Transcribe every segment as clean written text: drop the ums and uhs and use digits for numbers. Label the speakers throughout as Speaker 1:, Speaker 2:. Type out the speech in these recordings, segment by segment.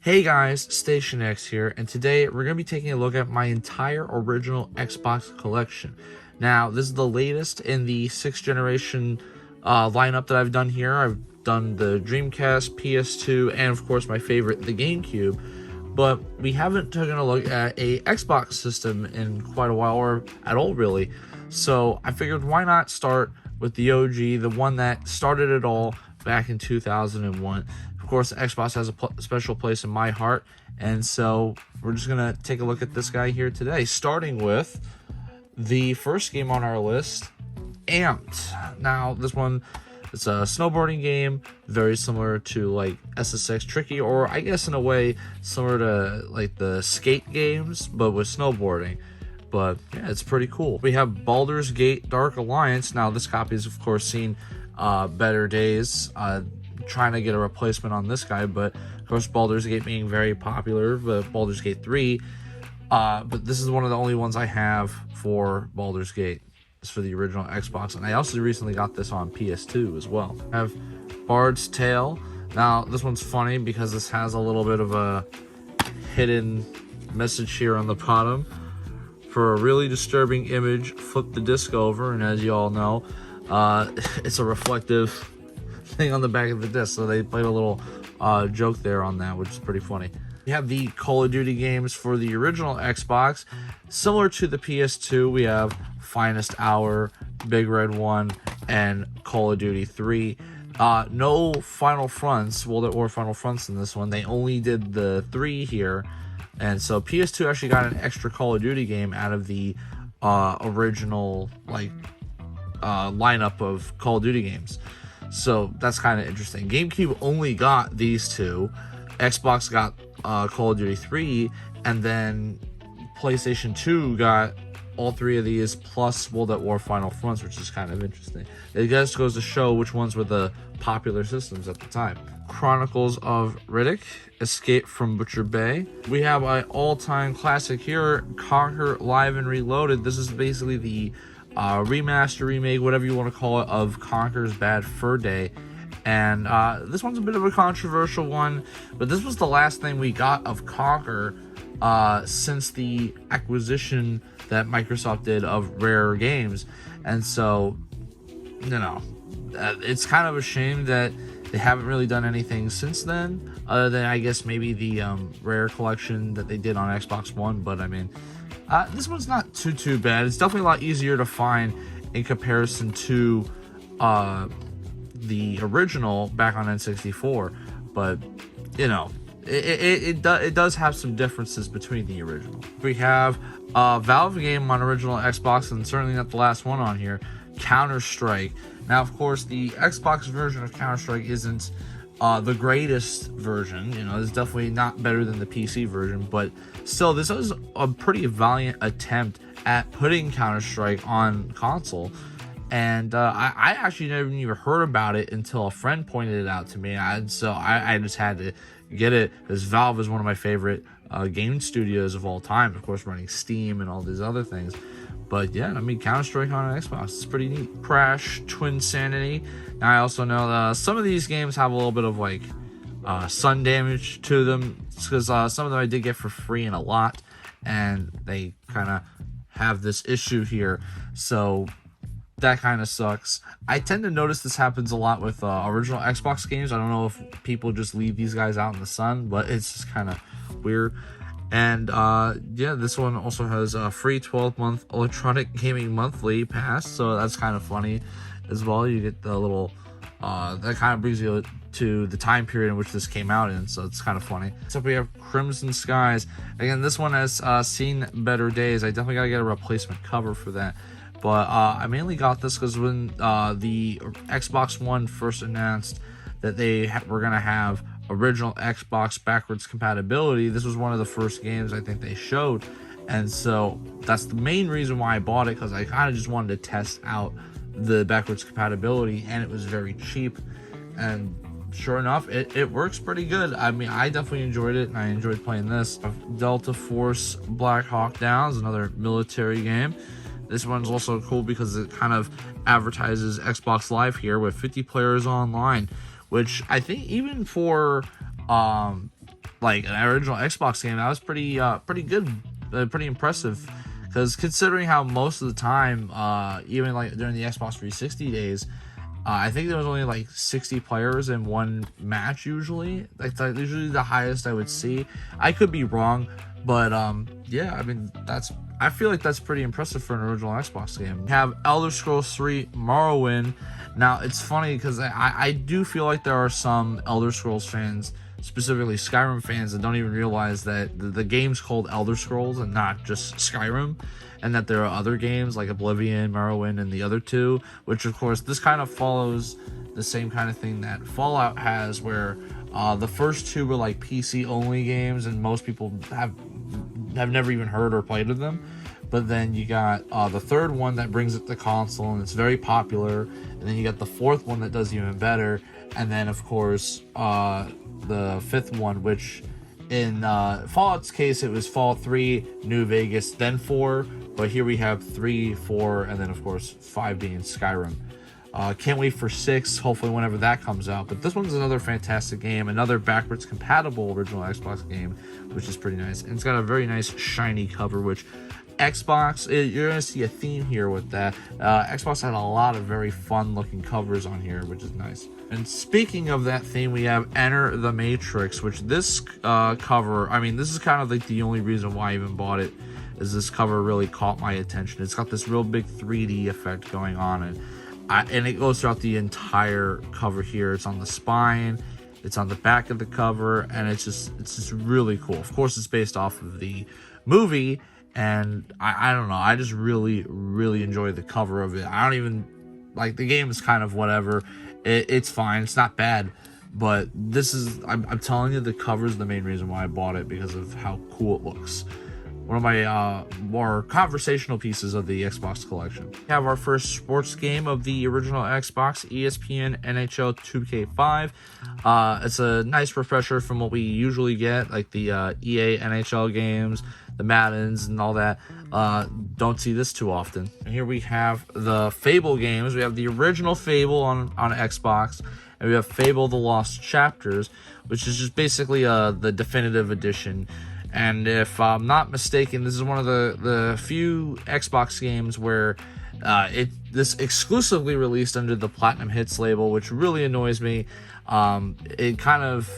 Speaker 1: Hey guys, Station X here, and today we're going to be taking a look at my entire original Xbox collection. Now, this is the latest in the 6th generation lineup that I've done here. I've done the Dreamcast, PS2, and of course my favorite, the GameCube. But we haven't taken a look at a Xbox system in quite a while, or at all really. So I figured why not start with the OG, the one that started it all back in 2001. Of course, Xbox has a special place in my heart, and so we're just gonna take a look at this guy here today, starting with the first game on our list, Amped. Now, this one, it's a snowboarding game, very similar to like SSX Tricky, or I guess in a way similar to like the skate games, but with snowboarding. But yeah, it's pretty cool. We have Baldur's Gate Dark Alliance. Now, this copy has of course seen better days. Trying to get a replacement on this guy, but of course Baldur's Gate being very popular, but Baldur's Gate 3, but this is one of the only ones I have for Baldur's Gate. It's for the original Xbox, and I also recently got this on PS2 as well. I have Bard's Tale. Now this one's funny because this has a little bit of a hidden message here on the bottom. For a really disturbing image, flip the disc over, and as you all know, it's a reflective thing on the back of the disc, so they played a little joke there on that, which is pretty funny. We have the Call of Duty games for the original Xbox. Similar to the PS2, we have Finest Hour, Big Red 1, and Call of Duty 3. No Final Fronts, well, there were Final Fronts in this one. They only did the 3 here, and so PS2 actually got an extra Call of Duty game out of the original lineup of Call of Duty games. So that's kind of interesting. GameCube only got these two. Xbox got Call of Duty 3, and then PlayStation 2 got all 3 of these plus World at War Final Fronts, which is kind of interesting. It just goes to show which ones were the popular systems at the time. Chronicles of Riddick, Escape from Butcher Bay. We have an all-time classic here, Conquer Live and Reloaded. This is basically the remaster, remake, whatever you want to call it, of Conker's Bad Fur Day. And this one's a bit of a controversial one, but this was the last thing we got of Conker since the acquisition that Microsoft did of Rare Games. And so, you know, it's kind of a shame that they haven't really done anything since then, other than I guess maybe the Rare collection that they did on Xbox One. But I mean, this one's not too bad. It's definitely a lot easier to find in comparison to the original back on N64. But you know, it does have some differences between the original. We have a Valve game on original Xbox, and certainly not the last one on here, Counter-Strike. Now, of course, the Xbox version of Counter-Strike isn't the greatest version. You know, it's definitely not better than the PC version, but still, this was a pretty valiant attempt at putting Counter-Strike on console. And I actually never even heard about it until a friend pointed it out to me. So I just had to get it, because Valve is one of my favorite game studios of all time, of course, running Steam and all these other things. But yeah, I mean, Counter-Strike on an Xbox, it's pretty neat. Crash, Twin Sanity. Now, I also know some of these games have a little bit of like sun damage to them, because some of them I did get for free in a lot, and they kind of have this issue here. So that kind of sucks. I tend to notice this happens a lot with original Xbox games. I don't know if people just leave these guys out in the sun, but it's just kind of weird. And yeah, this one also has a free 12-month Electronic Gaming Monthly Pass, so that's kind of funny as well. You get the little that kind of brings you to the time period in which this came out in, so it's kind of funny. So we have Crimson Skies. Again, this one has seen better days. I definitely gotta get a replacement cover for that. But I mainly got this because when the Xbox One first announced that they were going to have original Xbox backwards compatibility, this was one of the first games I think they showed. And so that's the main reason why I bought it, because I kind of just wanted to test out the backwards compatibility, and it was very cheap. And sure enough, it works pretty good. I mean, I definitely enjoyed it, and I enjoyed playing this. Delta Force Black Hawk Down is another military game. This one's also cool because it kind of advertises Xbox Live here with 50 players online, which I think even for like an original Xbox game, that was pretty good, pretty impressive. Because considering how most of the time, even like during the Xbox 360 days, I think there was only like 60 players in one match usually. Like usually the highest I would see. I could be wrong, but yeah, I mean I feel like that's pretty impressive for an original Xbox game. We have Elder Scrolls 3 Morrowind. Now it's funny because I do feel like there are some Elder Scrolls fans, specifically Skyrim fans, that don't even realize that the game's called Elder Scrolls and not just Skyrim, and that there are other games like Oblivion, Morrowind, and the other two, which of course this kind of follows the same kind of thing that Fallout has, where the first two were like PC only games and most people have never even heard or played of them. But then you got the third one that brings it to console and it's very popular, and then you got the fourth one that does even better, and then of course the fifth one, which in Fallout's case it was Fallout 3, New Vegas, then 4, but here we have 3, 4, and then of course 5 being Skyrim. Can't wait for 6, hopefully whenever that comes out. But this one's another fantastic game, another backwards compatible original Xbox game, which is pretty nice. And it's got a very nice shiny cover, which Xbox, you're going to see a theme here with that. Xbox had a lot of very fun looking covers on here, which is nice. And speaking of that theme, we have Enter the Matrix, which this cover, I mean, this is kind of like the only reason why I even bought it, is this cover really caught my attention. It's got this real big 3D effect going on, and it goes throughout the entire cover here. It's on the spine, it's on the back of the cover, and it's just really cool. Of course, it's based off of the movie, and I don't know, I just really enjoy the cover of it. I don't even like, the game is kind of whatever. It's fine, it's not bad, but this is, I'm telling you, the cover is the main reason why I bought it, because of how cool it looks. One of my more conversational pieces of the Xbox collection. We have our first sports game of the original Xbox, ESPN NHL 2K5. It's a nice refresher from what we usually get, like the EA NHL games, the Maddens, and all that. Don't see this too often. And here we have the Fable games. We have the original Fable on Xbox, and we have Fable: The Lost Chapters, which is just basically the definitive edition. And if I'm not mistaken, this is one of the few Xbox games where this exclusively released under the Platinum Hits label, which really annoys me. It kind of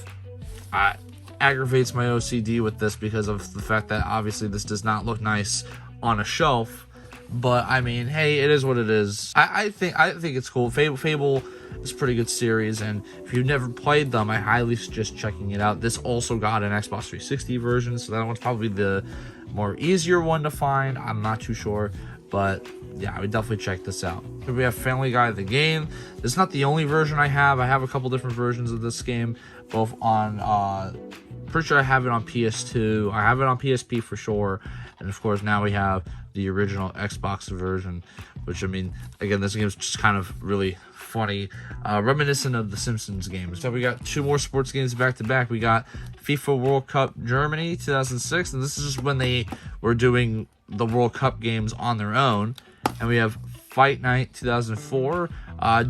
Speaker 1: aggravates my OCD with this, because of the fact that obviously this does not look nice on a shelf. But I mean, hey, it is what it is. I think it's cool. Fable is a pretty good series, and if you've never played them, I highly suggest checking it out. This also got an Xbox 360 version, so that one's probably the more easier one to find. I'm not too sure, but yeah, I would definitely check this out. Here we have Family Guy the game. This is not the only version I have. I have a couple different versions of this game, both on pretty sure I have it on PS2. I have it on PSP for sure, and of course now we have the original Xbox version, which, I mean, again, this game is just kind of really funny, reminiscent of the Simpsons games. So we got two more sports games back to back. We got FIFA World Cup Germany 2006, and this is just when they were doing the World Cup games on their own. And we have Fight Night 2004.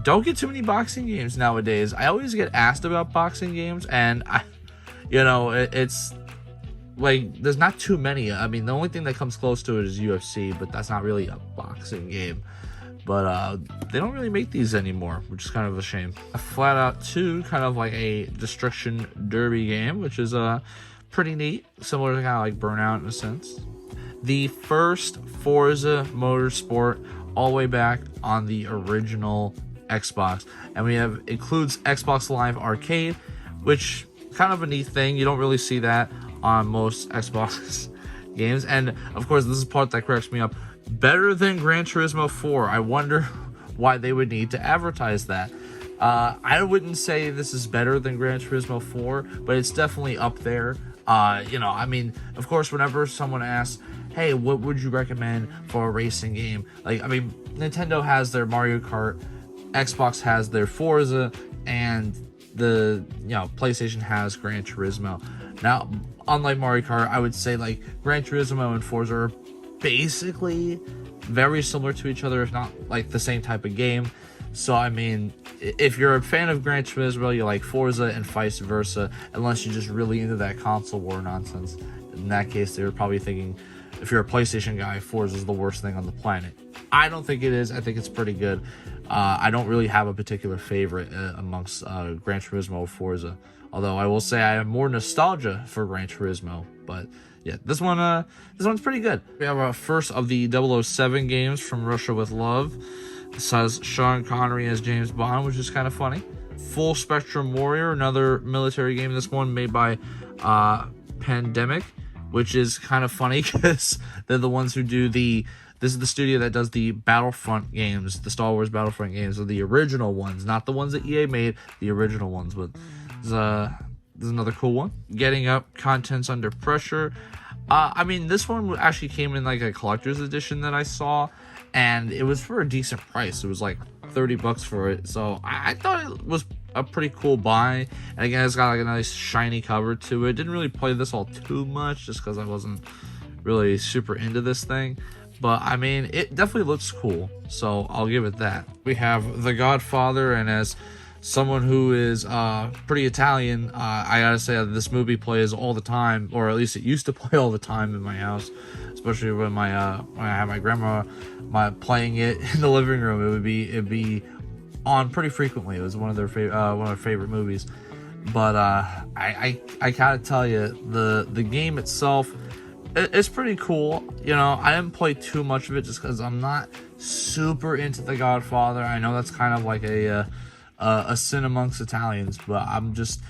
Speaker 1: Don't get too many boxing games nowadays. I always get asked about boxing games, and it's like, there's not too many. I mean, the only thing that comes close to it is UFC, but that's not really a boxing game. But they don't really make these anymore, which is kind of a shame. Flat Out 2, kind of like a destruction derby game, which is pretty neat, similar to kind of like Burnout in a sense. The first Forza Motorsport, all the way back on the original Xbox, and includes Xbox Live Arcade, which kind of a neat thing. You don't really see that on most Xbox games, and of course this is the part that cracks me up. Better than Gran Turismo 4. I wonder why they would need to advertise that. I wouldn't say this is better than Gran Turismo 4, but it's definitely up there. I mean, of course, whenever someone asks, hey, what would you recommend for a racing game? Like, I mean, Nintendo has their Mario Kart, Xbox has their Forza, and the PlayStation has Gran Turismo. Now, unlike Mario Kart, I would say like Gran Turismo and Forza are basically very similar to each other, if not like the same type of game. So I mean, if you're a fan of Gran Turismo, you like Forza, and vice versa, unless you're just really into that console war nonsense. In that case, they were probably thinking, if you're a PlayStation guy, Forza is the worst thing on the planet. I don't think it is. I think it's pretty good. I don't really have a particular favorite amongst Gran Turismo or Forza. Although I will say I have more nostalgia for Gran Turismo. But yeah, this one's pretty good. We have our first of the 007 games from Russia with Love. This has Sean Connery as James Bond, which is kind of funny. Full Spectrum Warrior, another military game. This one made by Pandemic, which is kind of funny because they're the ones who do this is the studio that does the Battlefront games, the Star Wars Battlefront games, or the original ones, not the ones that EA made, the original ones. But there's another cool one. Getting Up, Contents Under Pressure. I mean, this one actually came in like a collector's edition that I saw, and it was for a decent price. It was like $30 for it, so I thought it was a pretty cool buy. And again, it's got like a nice shiny cover to it. Didn't really play this all too much just because I wasn't really super into this thing, but I mean, it definitely looks cool, so I'll give it that. We have The Godfather, and as someone who is pretty Italian, I gotta say that this movie plays all the time, or at least it used to play all the time in my house, especially when I had my grandma playing it in the living room. It'd be on pretty frequently. It was one of their favorite movies. But I gotta tell you, the game itself, it's pretty cool. You know, I didn't play too much of it just because I'm not super into The Godfather. I know that's kind of like a sin amongst Italians, but I'm just,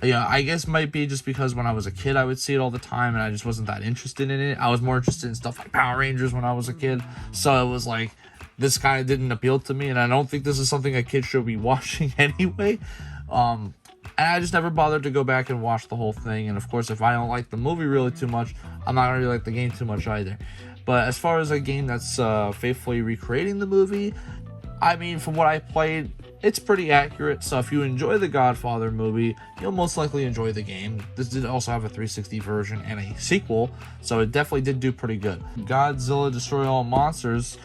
Speaker 1: I guess might be just because when I was a kid I would see it all the time and I just wasn't that interested in it. I was more interested in stuff like Power Rangers when I was a kid, so it was like this kind of didn't appeal to me, and I don't think this is something a kid should be watching anyway. And I just never bothered to go back and watch the whole thing. And of course, if I don't like the movie really too much, I'm not gonna really like the game too much either. But as far as a game that's faithfully recreating the movie, I mean, from what I played, it's pretty accurate. So if you enjoy the Godfather movie, you'll most likely enjoy the game. This did also have a 360 version and a sequel, so it definitely did do pretty good. Godzilla Destroy All Monsters.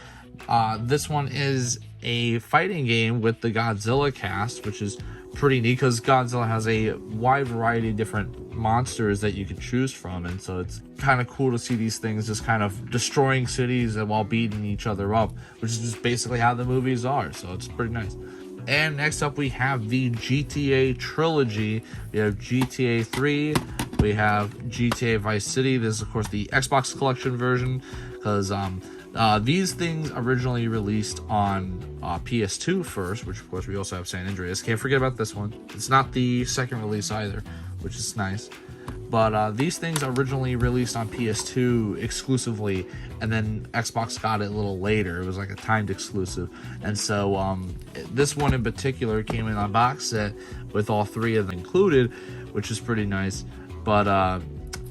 Speaker 1: This one is a fighting game with the Godzilla cast, which is pretty neat because Godzilla has a wide variety of different monsters that you can choose from, and so it's kind of cool to see these things just kind of destroying cities while beating each other up, which is just basically how the movies are, so it's pretty nice. And next up we have the GTA trilogy. We have GTA 3, we have GTA Vice City. This is of course the Xbox collection version, because these things originally released on PS2 first, which of course we also have San Andreas. Can't forget about this one. It's not the second release either, which is nice. But these things originally released on PS2 exclusively, and then Xbox got it a little later. It was like a timed exclusive. And so this one in particular came in a box set with all three of them included, which is pretty nice. But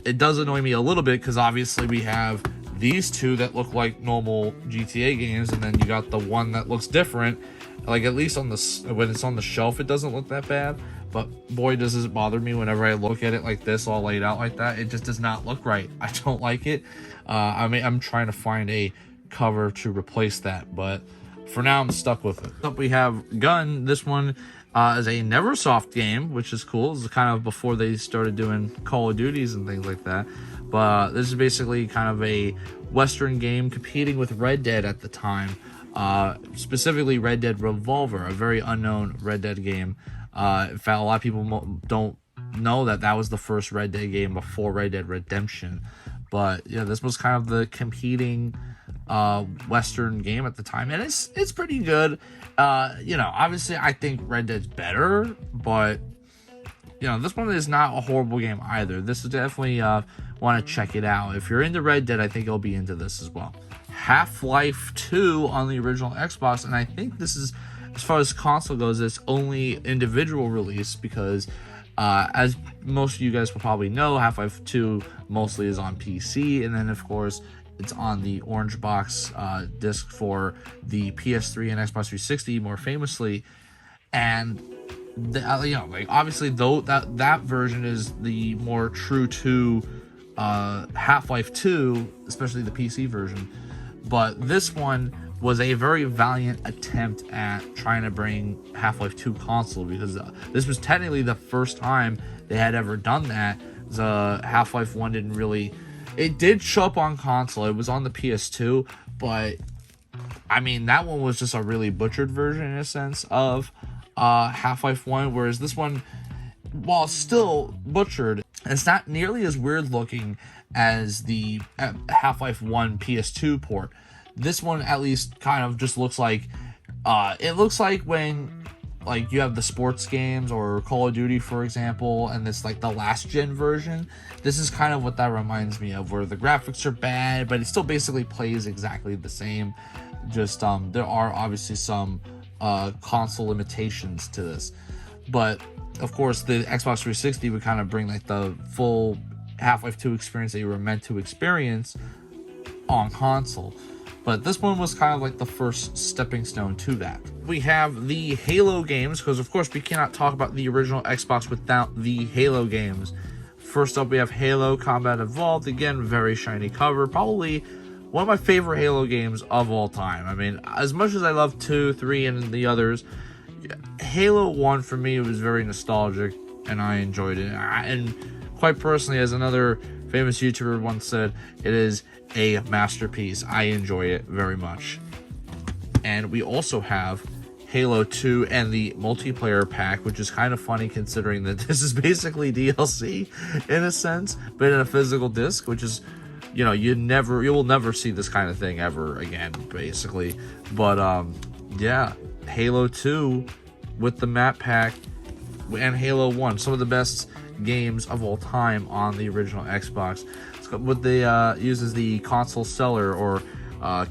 Speaker 1: it does annoy me a little bit because obviously we have these two that look like normal GTA games, and then you got the one that looks different. Like, at least on when it's on the shelf, it doesn't look that bad, but boy does it bother me whenever I look at it like this, all laid out like that. It just does not look right. I don't like it. I mean, I'm trying to find a cover to replace that, but for now I'm stuck with it. Up we have Gun. This one is a Neversoft game, which is cool. It's kind of before they started doing Call of Duties and things like that. But this is basically kind of a Western game competing with Red Dead at the time. Specifically Red Dead Revolver, a very unknown Red Dead game. In fact, a lot of people don't know that was the first Red Dead game before Red Dead Redemption. But yeah, this was kind of the competing Western game at the time, and it's pretty good. Obviously I think Red Dead's better, but this one is not a horrible game either. This is definitely want to check it out. If you're into Red Dead, I think you'll be into this as well. Half-Life 2 on the original Xbox, and I think this is, as far as console goes, it's only individual release because as most of you guys will probably know, Half-Life 2 mostly is on PC, and then of course it's on the orange box disc for the PS3 and Xbox 360 more famously. And obviously though that version is the more true to Half-Life 2, especially the PC version. But this one was a very valiant attempt at trying to bring Half-Life 2 console, because this was technically the first time they had ever done that. The Half-Life 1 didn't really... It did show up on console. It was on the PS2, but I mean, that one was just a really butchered version in a sense of Half-Life 1, whereas this one, while still butchered, it's not nearly as weird looking as the Half-Life 1 PS2 port. This one at least kind of just looks like, it looks like when like you have the sports games or Call of Duty, for example, and it's like the last gen version. This is kind of what that reminds me of, where the graphics are bad, but it still basically plays exactly the same. Just there are obviously some console limitations to this, but of course the Xbox 360 would kind of bring like the full Half-Life 2 experience that you were meant to experience on console. But this one was kind of like the first stepping stone to that. We have the Halo games, because of course we cannot talk about the original Xbox without the Halo games. First up, we have Halo Combat Evolved. Again, very shiny cover. Probably one of my favorite Halo games of all time. I mean, as much as I love 2, 3, and the others, Halo 1 for me was very nostalgic, and I enjoyed it. And quite personally, as another famous YouTuber once said, it is a masterpiece. I enjoy it very much. And we also have Halo 2 and the multiplayer pack, which is kind of funny considering that this is basically DLC in a sense, but in a physical disc, which is, you know, you will never see this kind of thing ever again, basically. But yeah, Halo 2 with the map pack and Halo 1, some of the best games of all time on the original Xbox. What they uses the console seller or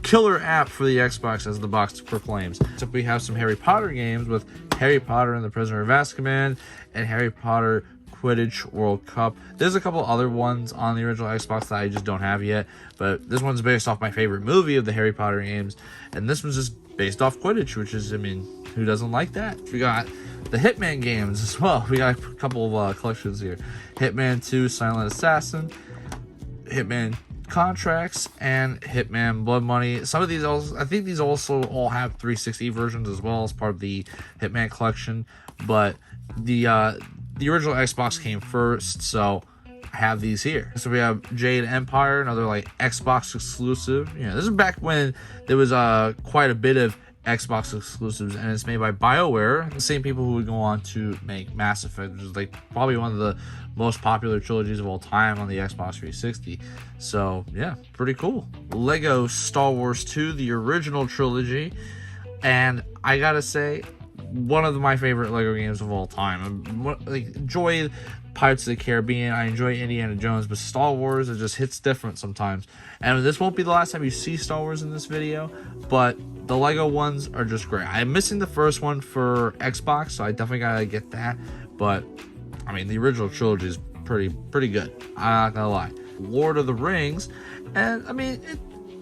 Speaker 1: killer app for the Xbox, as the box proclaims. So we have some Harry Potter games with Harry Potter and the Prisoner of Azkaban and Harry Potter Quidditch World Cup. There's a couple other ones on the original Xbox that I just don't have yet, but this one's based off my favorite movie of the Harry Potter games, and this one's just based off Quidditch, which is, I mean, who doesn't like that? We got the Hitman games as well. We got a couple of collections here. Hitman 2 Silent Assassin, Hitman Contracts, and Hitman Blood Money. Some of these also, I think these also all have 360 versions as well as part of the Hitman collection, but the original Xbox came first, so I have these here. So we have Jade Empire, another like Xbox exclusive. You know, this is back when there was quite a bit of Xbox exclusives, and it's made by BioWare, the same people who would go on to make Mass Effect, which is like probably one of the most popular trilogies of all time on the Xbox 360. So yeah, pretty cool. Lego Star Wars 2, the original trilogy, and I gotta say, one of my favorite Lego games of all time. I enjoy Pirates of the Caribbean, I enjoy Indiana Jones, but Star Wars, it just hits different sometimes. And this won't be the last time you see Star Wars in this video, but the Lego ones are just great. I'm missing the first one for Xbox, so I definitely gotta get that. But I mean, the original trilogy is pretty good. I'm not gonna lie. Lord of the Rings, and I mean,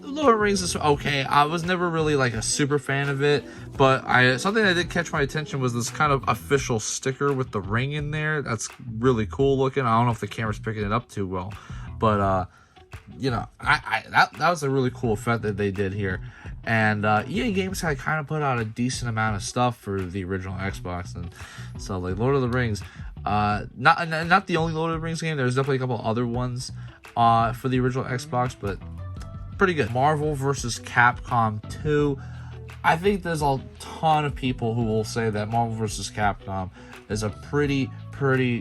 Speaker 1: Lord of the Rings is okay. I was never really like a super fan of it, but something that did catch my attention was this kind of official sticker with the ring in there. That's really cool looking. I don't know if the camera's picking it up too well, but you know, that was a really cool effect that they did here. And EA Games had kind of put out a decent amount of stuff for the original Xbox, and so like Lord of the Rings, not the only Lord of the Rings game. There's definitely a couple other ones for the original Xbox, but pretty good. Marvel vs. Capcom 2. I think there's a ton of people who will say that Marvel vs. Capcom is a pretty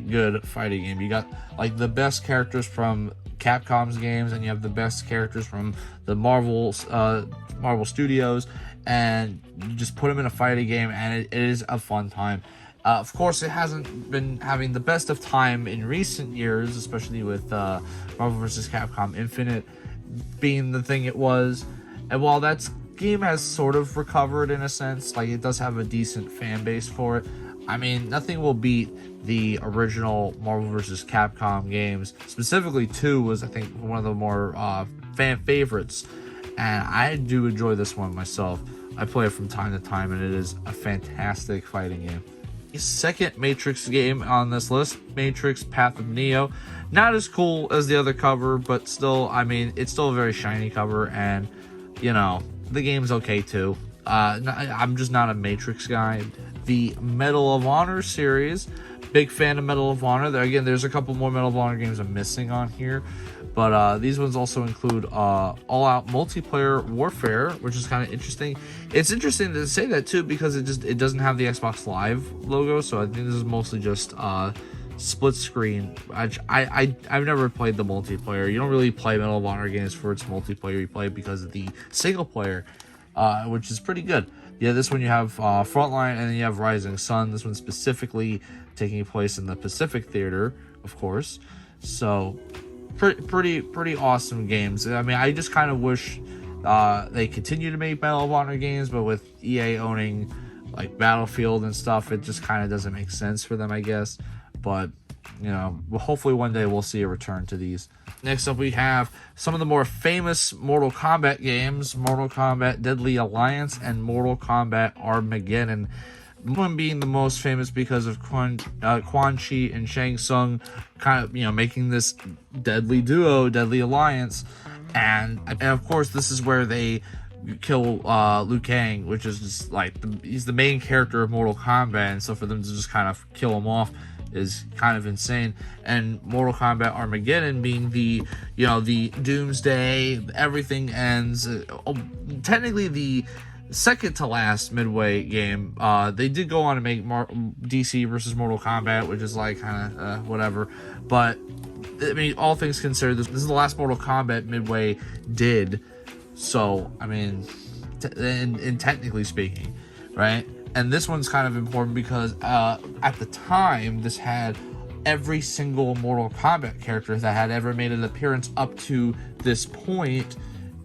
Speaker 1: good fighting game. You got like the best characters from Capcom's games, and you have the best characters from the Marvel Studios, and you just put them in a fighting game, and it is a fun time. Of course, it hasn't been having the best of time in recent years, especially with Marvel vs. Capcom Infinite being the thing it was. And while that game has sort of recovered in a sense, like it does have a decent fan base for it, I mean, nothing will beat the original Marvel vs. Capcom games. Specifically 2 was, I think, one of the more fan favorites, and I do enjoy this one myself. I play it from time to time, and it is a fantastic fighting game. The second Matrix game on this list, Matrix Path of Neo. Not as cool as the other cover, but still, I mean, it's still a very shiny cover, and, you know, the game's okay too. I'm just not a Matrix guy. The Medal of Honor series, big fan of Medal of Honor. Again, there's a couple more Medal of Honor games I'm missing on here, but these ones also include all-out multiplayer warfare, which is kind of interesting. It's interesting to say that too because it doesn't have the Xbox Live logo, so I think this is mostly just split screen. I've never played the multiplayer. You don't really play Medal of Honor games for its multiplayer. You play it because of the single player, which is pretty good. Yeah, this one you have Frontline, and then you have Rising Sun. This one specifically taking place in the Pacific Theater, of course. So pretty awesome games. I mean, I just kind of wish they continue to make Medal of Honor games, but with EA owning like Battlefield and stuff, it just kind of doesn't make sense for them, I guess. But you know, hopefully one day we'll see a return to these. Next up, we have some of the more famous Mortal Kombat games: Mortal Kombat Deadly Alliance and Mortal Kombat Armageddon. One being the most famous because of Quan Chi and Shang Tsung kind of, you know, making this deadly duo, Deadly Alliance. And of course, this is where they kill Liu Kang, which is just like, he's the main character of Mortal Kombat. And so for them to just kind of kill him off is kind of insane. And Mortal Kombat Armageddon being the, you know, the doomsday, everything ends. Technically the second to last Midway game. They did go on to make DC versus Mortal Kombat, which is like kind of whatever. But I mean, all things considered, this is the last Mortal Kombat Midway did. So I mean, and technically speaking, right? And this one's kind of important because at the time, this had every single Mortal Kombat character that had ever made an appearance up to this point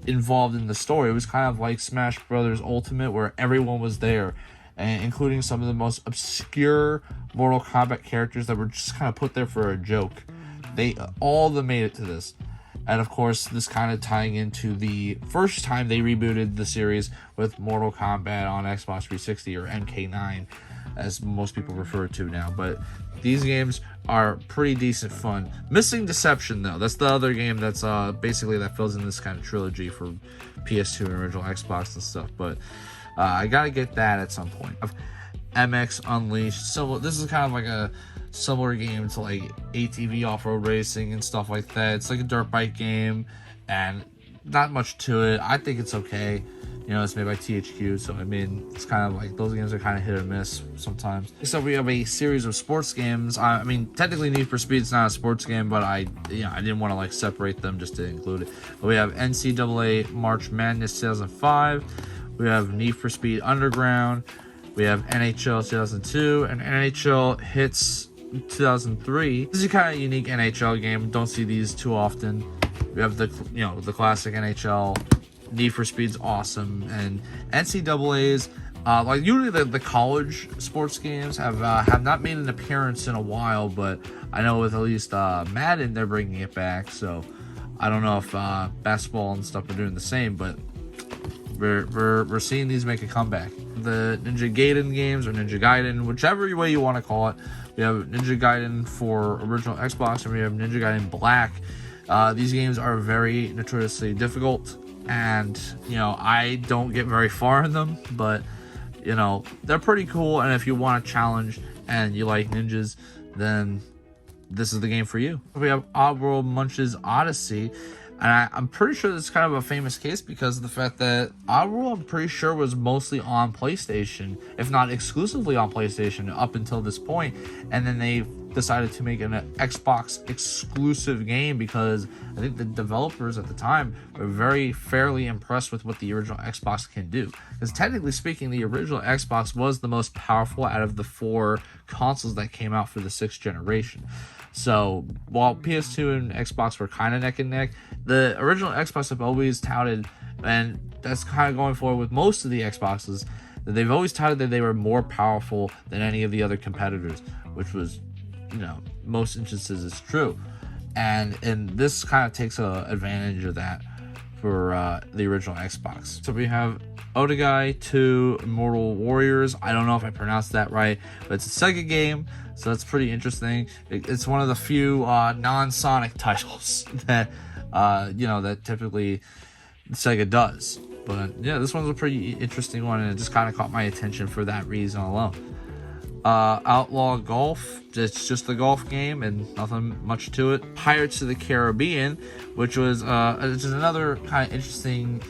Speaker 1: involved in the story. It was kind of like Smash Brothers Ultimate, where everyone was there, including some of the most obscure Mortal Kombat characters that were just kind of put there for a joke. All of them made it to this. And of course, this kind of tying into the first time they rebooted the series with Mortal Kombat on Xbox 360, or MK9, as most people refer to now. But these games are pretty decent fun. Missing Deception, though, that's the other game that's basically that fills in this kind of trilogy for PS2 and original Xbox and stuff. But I gotta get that at some point. MX Unleashed. So this is kind of like a similar game to like ATV off-road racing and stuff like that. It's like a dirt bike game and not much to it. I think it's okay. You know, it's made by THQ, so I mean, it's kind of like, those games are kind of hit or miss sometimes. So we have a series of sports games. I mean, technically Need for Speed is not a sports game, but I didn't want to like separate them just to include it. But we have NCAA March Madness 2005. We have Need for Speed Underground. We have NHL 2002 and NHL Hits 2003. This is a kind of unique NHL game. Don't see these too often. We have the classic NHL. Need for Speed's awesome, and NCAA's like usually the college sports games have not made an appearance in a while, but I know with at least Madden they're bringing it back. So I don't know if basketball and stuff are doing the same, but we're seeing these make a comeback. The Ninja Gaiden games, or Ninja Gaiden, whichever way you want to call it. We have Ninja Gaiden for original Xbox, and we have Ninja Gaiden Black. These games are very notoriously difficult, and you know, I don't get very far in them, but you know, they're pretty cool. And if you want a challenge and you like ninjas, then this is the game for you. We have Oddworld Munch's Odyssey. And I'm pretty sure this is kind of a famous case because of the fact that Oddworld, I'm pretty sure, was mostly on PlayStation, if not exclusively on PlayStation up until this point. And then they decided to make an Xbox exclusive game because I think the developers at the time were very fairly impressed with what the original Xbox can do. Because technically speaking, the original Xbox was the most powerful out of the 4 consoles that came out for the 6th generation. So while PS2 and Xbox were kind of neck and neck, the original Xbox have always touted, and that's kind of going forward with most of the Xboxes, that they've always touted that they were more powerful than any of the other competitors, which was, you know, most instances is true. And this kind of takes advantage of that for the original Xbox. So we have Odagai 2 Immortal Warriors. I don't know if I pronounced that right, but it's a Sega game, so that's pretty interesting. It's one of the few non-Sonic titles that that typically Sega does. But yeah, this one's a pretty interesting one, and it just kind of caught my attention for that reason alone. Outlaw Golf, it's just a golf game and nothing much to it. Pirates of the Caribbean, which was just another kind of interesting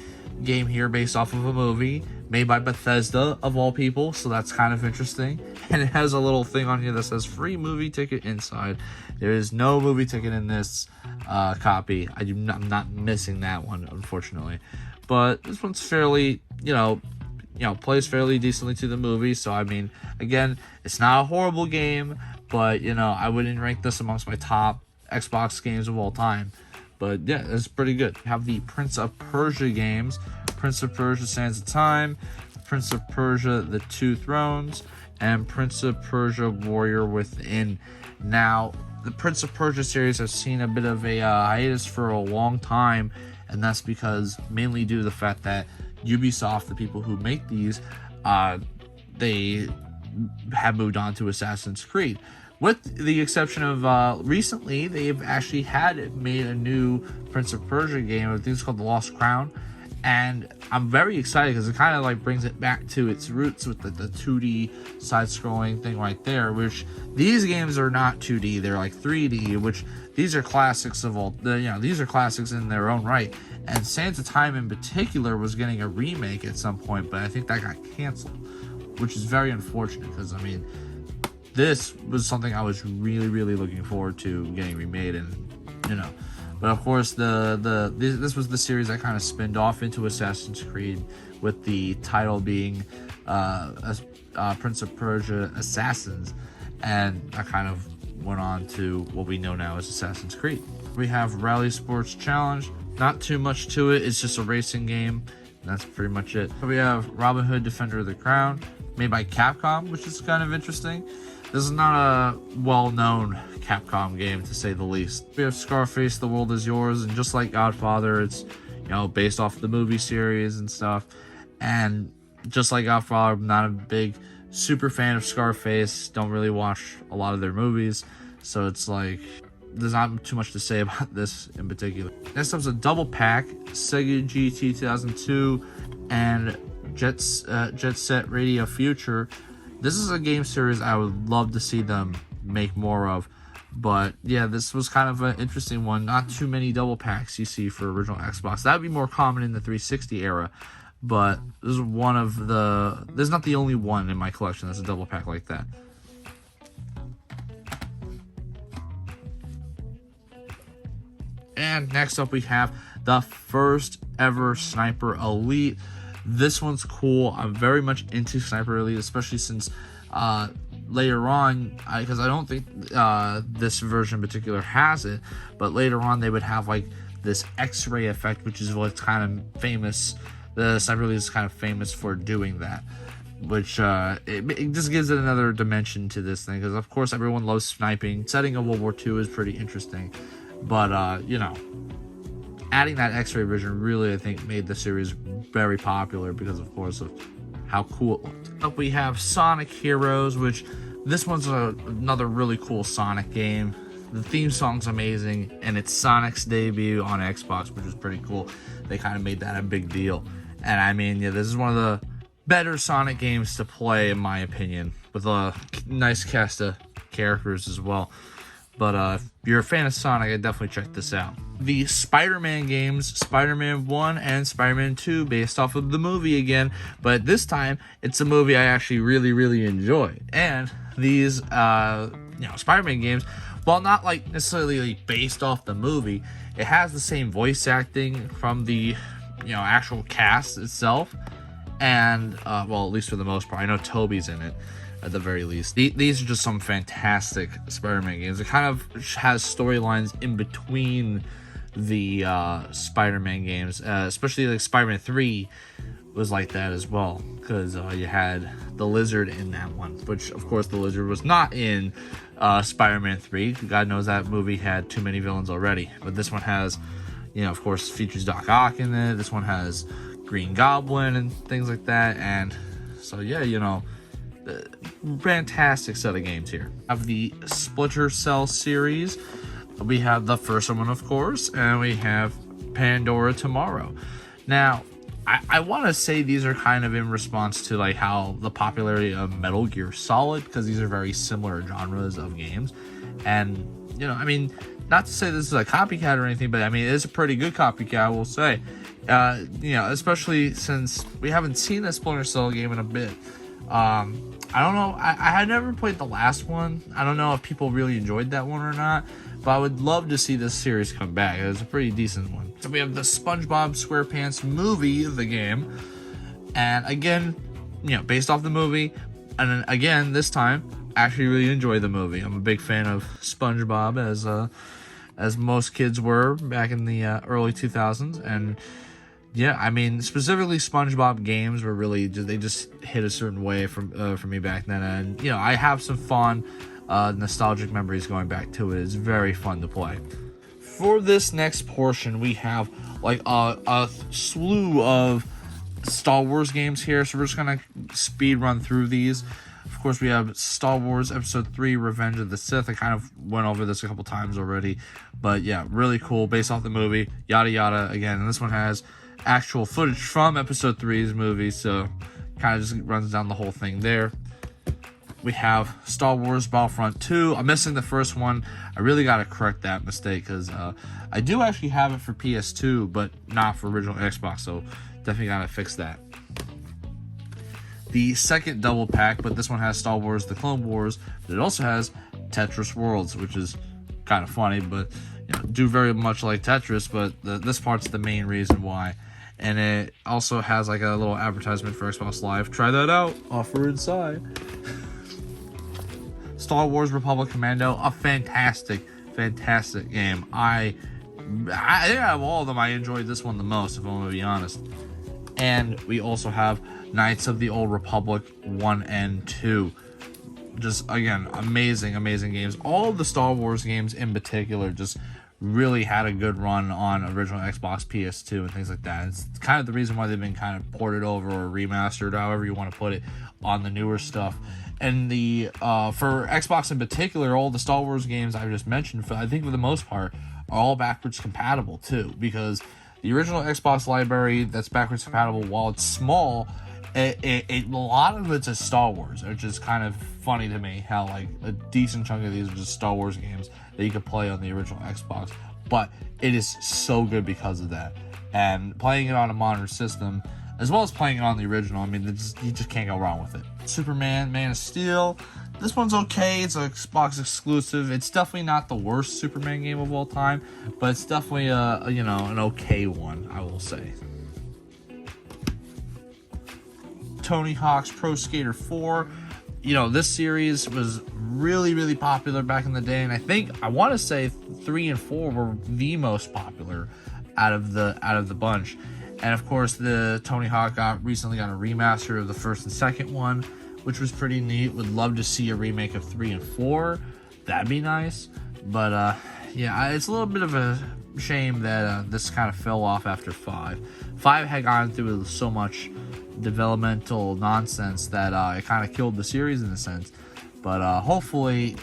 Speaker 1: game here based off of a movie made by Bethesda of all people, so that's kind of interesting. And it has a little thing on here that says free movie ticket inside. There is no movie ticket in this copy. I'm not missing that one, unfortunately. But this one's fairly, plays fairly decently to the movie. So I mean, again, it's not a horrible game, but I wouldn't rank this amongst my top Xbox games of all time. But yeah, it's pretty good. We have the Prince of Persia games. Prince of Persia: Sands of Time, Prince of Persia: The Two Thrones, and Prince of Persia: Warrior Within. Now, the Prince of Persia series has seen a bit of a hiatus for a long time, and that's because mainly due to the fact that Ubisoft, the people who make these, they have moved on to Assassin's Creed. With the exception of recently, they've actually made a new Prince of Persia game. I think it's called The Lost Crown. And I'm very excited because it kind of like brings it back to its roots with the 2D side-scrolling thing right there, which these games are not 2D, they're like 3D, which these are classics of all, these are classics in their own right. And Sands of Time in particular was getting a remake at some point, but I think that got canceled, which is very unfortunate because, I mean, this was something I was really, really looking forward to getting remade, and, But of course, this was the series that kind of spinned off into Assassin's Creed, with the title being Prince of Persia Assassins, and that kind of went on to what we know now as Assassin's Creed. We have Rally Sports Challenge. Not too much to it. It's just a racing game. That's pretty much it. We have Robin Hood Defender of the Crown, made by Capcom, which is kind of interesting. This is not a well-known Capcom game, to say the least. We have Scarface: The World Is Yours, and just like Godfather, it's based off the movie series and stuff. And just like Godfather, I'm not a big super fan of Scarface. Don't really watch a lot of their movies, so it's like there's not too much to say about this in particular. Next up is a double pack: Sega GT 2002 and Jet Set Radio Future. This is a game series I would love to see them make more of. But yeah, this was kind of an interesting one. Not too many double packs you see for original Xbox. That would be more common in the 360 era. But this is one of the... There's not the only one in my collection that's a double pack like that. And next up we have the first ever Sniper Elite. This one's cool. I'm very much into Sniper Elite, especially since later on, because I don't think this version in particular has it, but later on they would have like this X-ray effect, which is what's kind of famous. The Sniper Elite is kind of famous for doing that, which it just gives it another dimension to this thing, because of course everyone loves sniping. Setting of World War II is pretty interesting, but adding that X-ray vision really, I think, made the series very popular because, of course, of how cool it looked. Up we have Sonic Heroes, which this one's another really cool Sonic game. The theme song's amazing, and it's Sonic's debut on Xbox, which is pretty cool. They kind of made that a big deal. And I mean, yeah, this is one of the better Sonic games to play, in my opinion, with a nice cast of characters as well. But if you're a fan of Sonic, I'd definitely check this out. The Spider-Man games, Spider-Man 1 and Spider-Man 2, based off of the movie again. But this time, it's a movie I actually really, really enjoy. And these, Spider-Man games, while not like necessarily based off the movie, it has the same voice acting from the, actual cast itself. And, well, at least for the most part. I know Tobey's in it, at the very least. These are just some fantastic Spider-Man games. It kind of has storylines in between the Spider-Man games, especially like Spider-Man 3 was like that as well, because you had the Lizard in that one, which of course the Lizard was not in Spider-Man 3. God knows that movie had too many villains already, but this one has, of course, features Doc Ock in it. This one has Green Goblin and things like that, and so yeah, fantastic set of games here. Of the Splinter Cell series, we have the first one, of course, and we have Pandora Tomorrow. Now, I want to say these are kind of in response to like how the popularity of Metal Gear Solid, because these are very similar genres of games. And, you know, I mean, not to say this is a copycat or anything, but I mean, it is a pretty good copycat, I will say. You know, especially since we haven't seen a Splinter Cell game in a bit. I don't know. I had never played the last one. I don't know if people really enjoyed that one or not, but I would love to see this series come back. It was a pretty decent one. So we have the SpongeBob SquarePants movie, the game, and again, you know, based off the movie, and then again this time, actually really enjoy the movie. I'm a big fan of SpongeBob, as most kids were back in the early 2000s, and yeah, I mean, specifically SpongeBob games were really they just hit a certain way for me back then, and you know, I have some fun nostalgic memories going back to it. It's very fun to play. For this next portion, we have like a slew of Star Wars games here, so we're just gonna speed run through these. Of course, we have Star Wars Episode 3, Revenge of the Sith. I kind of went over this a couple times already, but yeah, really cool, based off the movie, yada yada. Again, and this one has actual footage from Episode 3's movie, so kind of just runs down the whole thing there. We have Star Wars Battlefront 2. I'm missing the first one. I really got to correct that mistake, because I do actually have it for PS2, but not for original Xbox, so definitely got to fix that. The second double pack, but this one has Star Wars The Clone Wars, but it also has Tetris Worlds, which is kind of funny, but you know, do very much like Tetris, but this part's the main reason why. And it also has like a little advertisement for Xbox Live. Try that out. Offer inside. Star Wars Republic Commando, a fantastic game. I think out of all of them, I enjoyed this one the most, if I'm going to be honest. And we also have Knights of the Old Republic 1 and 2. Just, again, amazing games. All of the Star Wars games in particular just really had a good run on original Xbox, PS2, and things like that. It's kind of the reason why they've been kind of ported over or remastered, however you want to put it, on the newer stuff. And the for Xbox in particular, all the Star Wars games I just mentioned, I think for the most part, are all backwards compatible too, because the original Xbox library that's backwards compatible, while it's small, a lot of it's a Star Wars, which is kind of funny to me how like a decent chunk of these are just Star Wars games that you could play on the original Xbox, but it is so good because of that. And playing it on a modern system, as well as playing it on the original, I mean, you just can't go wrong with it. Superman, Man of Steel, this one's okay. It's an Xbox exclusive. It's definitely not the worst Superman game of all time, but it's definitely an okay one, I will say. Tony Hawk's Pro Skater 4. You know, this series was really popular back in the day, and I want to say 3 and 4 were the most popular out of the bunch. And of course, the Tony Hawk recently got a remaster of the first and second one, which was pretty neat. Would love to see a remake of 3 and 4. That'd be nice. But yeah, it's a little bit of a shame that this kind of fell off after 5. 5 had gone through so much developmental nonsense that it kind of killed the series in a sense. But hopefully,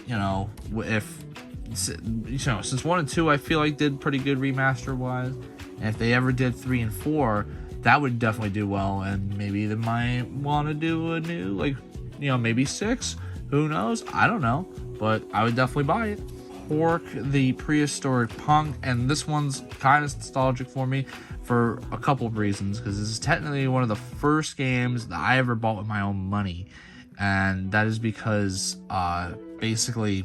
Speaker 1: since 1 and 2 I feel like did pretty good remaster wise, and if they ever did 3 and 4, that would definitely do well, and maybe they might want to do a new, maybe 6. Who knows? I don't know, but I would definitely buy it. Pork the Prehistoric Punk, and this one's kind of nostalgic for me for a couple of reasons, because this is technically one of the first games that I ever bought with my own money, and that is because basically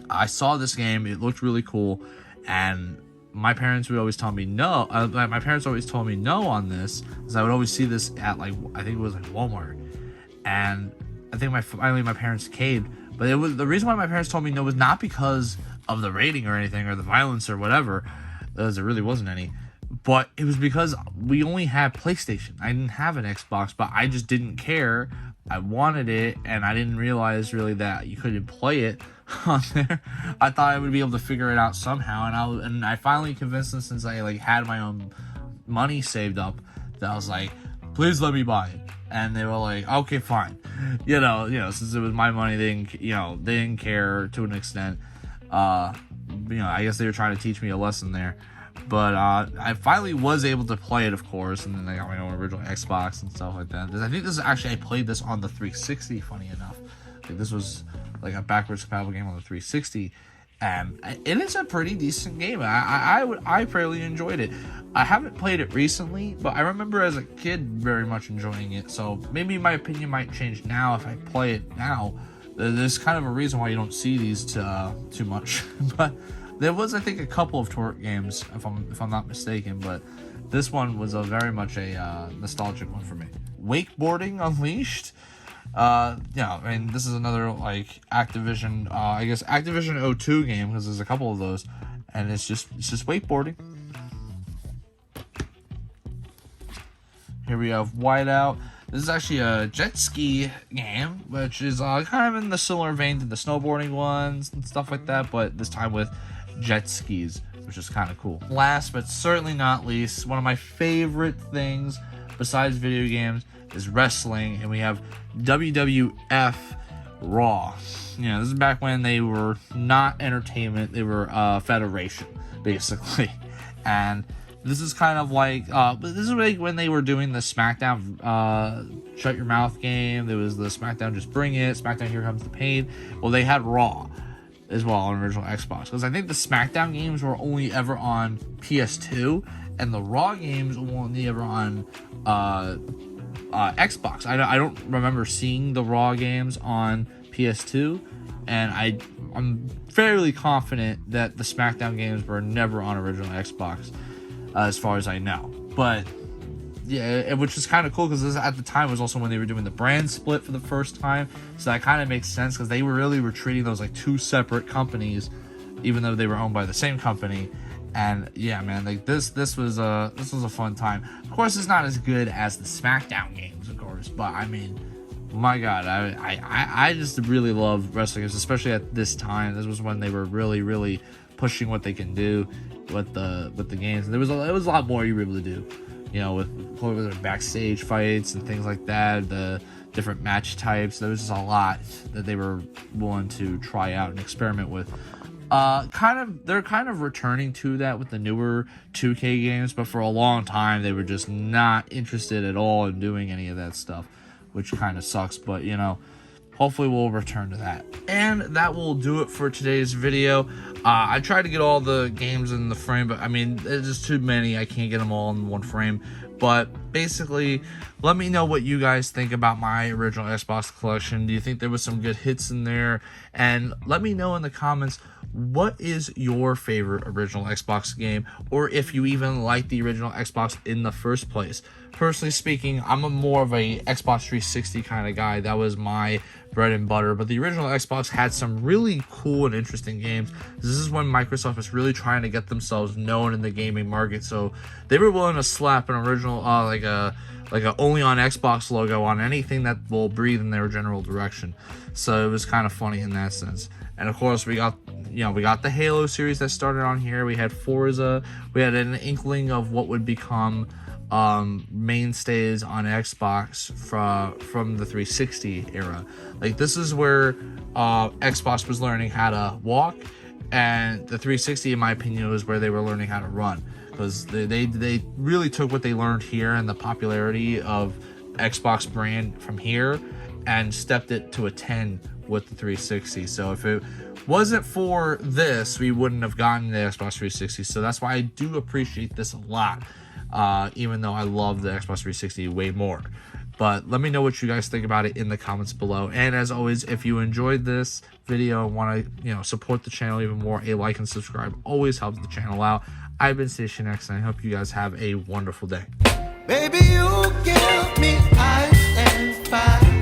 Speaker 1: I saw this game, it looked really cool, and my parents would always tell me no. My parents always told me no on this, because I would always see this at I think it was Walmart, and I think finally my parents caved. But the reason why my parents told me no was not because of the rating or anything, or the violence or whatever, as there really wasn't any, but it was because we only had PlayStation. I didn't have an Xbox, but I just didn't care. I wanted it, and I didn't realize really that you couldn't play it on there. I thought I would be able to figure it out somehow, and I finally convinced them, since I had my own money saved up, that I was like, please let me buy it. And they were like, okay, fine. Since it was my money, they didn't care to an extent. I guess they were trying to teach me a lesson there. But I finally was able to play it, of course, and then I got my own original Xbox and stuff like that. I think this is actually, I played this on the 360, funny enough. Like, this was like a backwards compatible game on the 360, and it is a pretty decent game. I fairly enjoyed it. I haven't played it recently, but I remember as a kid very much enjoying it, so maybe my opinion might change now if I play it now. There's kind of a reason why you don't see these too much, but there was, I think, a couple of Torque games, if I'm not mistaken, but this one was very much a nostalgic one for me. Wakeboarding Unleashed. I mean, this is another like Activision, I guess Activision 02 game, because there's a couple of those, and it's just wakeboarding. Here we have Whiteout. This is actually a jet ski game, which is kind of in the similar vein to the snowboarding ones and stuff like that, but this time with jet skis, which is kind of cool. Last but certainly not least, one of my favorite things besides video games is wrestling, and we have WWF Raw. This is back when they were not entertainment, they were federation, basically. And this is kind of like this is like when they were doing the SmackDown Shut Your Mouth game. There was the SmackDown Just Bring It, SmackDown Here Comes the Pain. Well, they had Raw as well on original Xbox, because I think the SmackDown games were only ever on PS2, and the Raw games were only ever on Xbox. I don't remember seeing the Raw games on PS2, and I'm fairly confident that the SmackDown games were never on original Xbox, as far as I know. But yeah, which is kind of cool, because this at the time was also when they were doing the brand split for the first time, so that kind of makes sense, because they were treating those like two separate companies, even though they were owned by the same company. And yeah, man, like this was a fun time. Of course, it's not as good as the SmackDown games, of course, but I mean, my God, I just really love wrestling, especially at this time. This was when they were really pushing what they can do with the games. And it was a lot more you were able to do, with backstage fights and things like that, the different match types. There was just a lot that they were willing to try out and experiment with. They're kind of returning to that with the newer 2K games, but for a long time they were just not interested at all in doing any of that stuff, which kind of sucks, but hopefully we'll return to that. And that will do it for today's video. I tried to get all the games in the frame, but I mean, there's just too many. I can't get them all in one frame. But basically, let me know what you guys think about my original Xbox collection. Do you think there was some good hits in there? And let me know in the comments, what is your favorite original Xbox game, or if you even like the original Xbox in the first place. Personally speaking, I'm more of a Xbox 360 kind of guy. That was my bread and butter, but the original Xbox had some really cool and interesting games. This is when Microsoft was really trying to get themselves known in the gaming market, so they were willing to slap an original like a only on Xbox logo on anything that will breathe in their general direction. So it was kind of funny in that sense. And of course, we got the Halo series that started on here. We had Forza. We had an inkling of what would become mainstays on Xbox from the 360 era. Like, this is where Xbox was learning how to walk, and the 360, in my opinion, was where they were learning how to run, because they really took what they learned here and the popularity of Xbox brand from here and stepped it to a 10 with the 360. So if it wasn't for this, we wouldn't have gotten the Xbox 360. So that's why I do appreciate this a lot, even though I love the Xbox 360 way more. But let me know what you guys think about it in the comments below. And as always, if you enjoyed this video and want to support the channel even more, a like and subscribe always helps the channel out. I've been Station X, and I hope you guys have a wonderful day.
Speaker 2: Baby, you give me ice and fire.